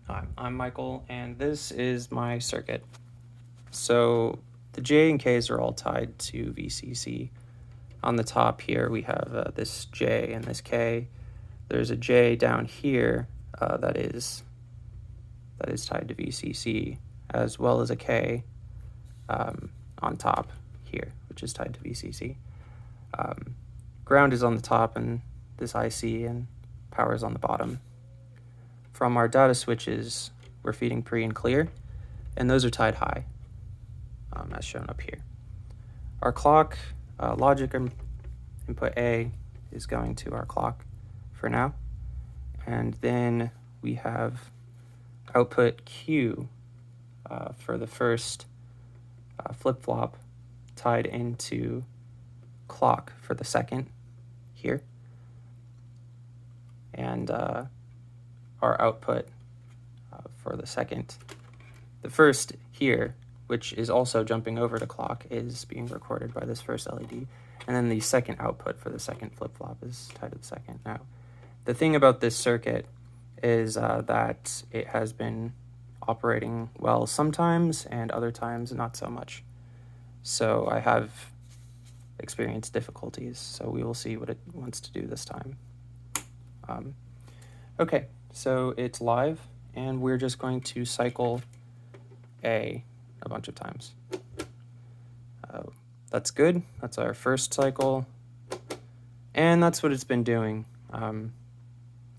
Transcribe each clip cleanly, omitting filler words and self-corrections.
Hi, I'm Michael, and this is my circuit. So the J and Ks are all tied to VCC. On the top here, we have this J and this K. There's a J down here that is tied to VCC, as well as a K on top here, which is tied to VCC. Ground is on the top, and this IC, and power is on the bottom. From our data switches, we're feeding pre and clear, and those are tied high, as shown up here. Our clock, logic input A is going to our clock for now, and then we have output Q for the first flip-flop tied into clock for the second here, and our output for the second. The first here, which is also jumping over to clock, is being recorded by this first LED, and then the second output for the second flip-flop is tied to the second. Now, the thing about this circuit is that it has been operating well sometimes, and other times not so much. So I have experienced difficulties, so we will see what it wants to do this time. Okay, so it's live, and we're just going to cycle A a bunch of times. That's good. That's our first cycle, and that's what it's been doing. I'm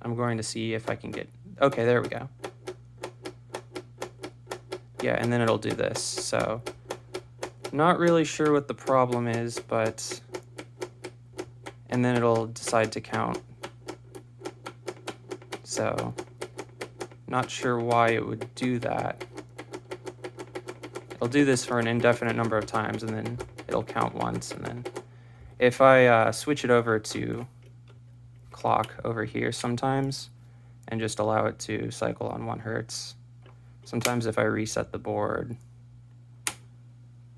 going to see if I can get... Okay, there we go. Yeah, and then it'll do this. So not really sure what the problem is, but... And then it'll decide to count. So not sure why it would do that. It'll do this for an indefinite number of times, and then it'll count once, and then if I switch it over to clock over here sometimes and just allow it to cycle on 1 Hertz, sometimes if I reset the board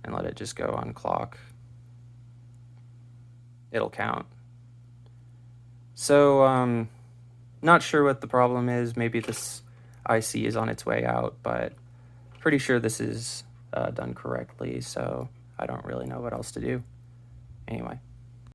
and let it just go on clock, it'll count. So not sure what the problem is. Maybe this IC is on its way out, but pretty sure this is done correctly, so I don't really know what else to do. Anyway.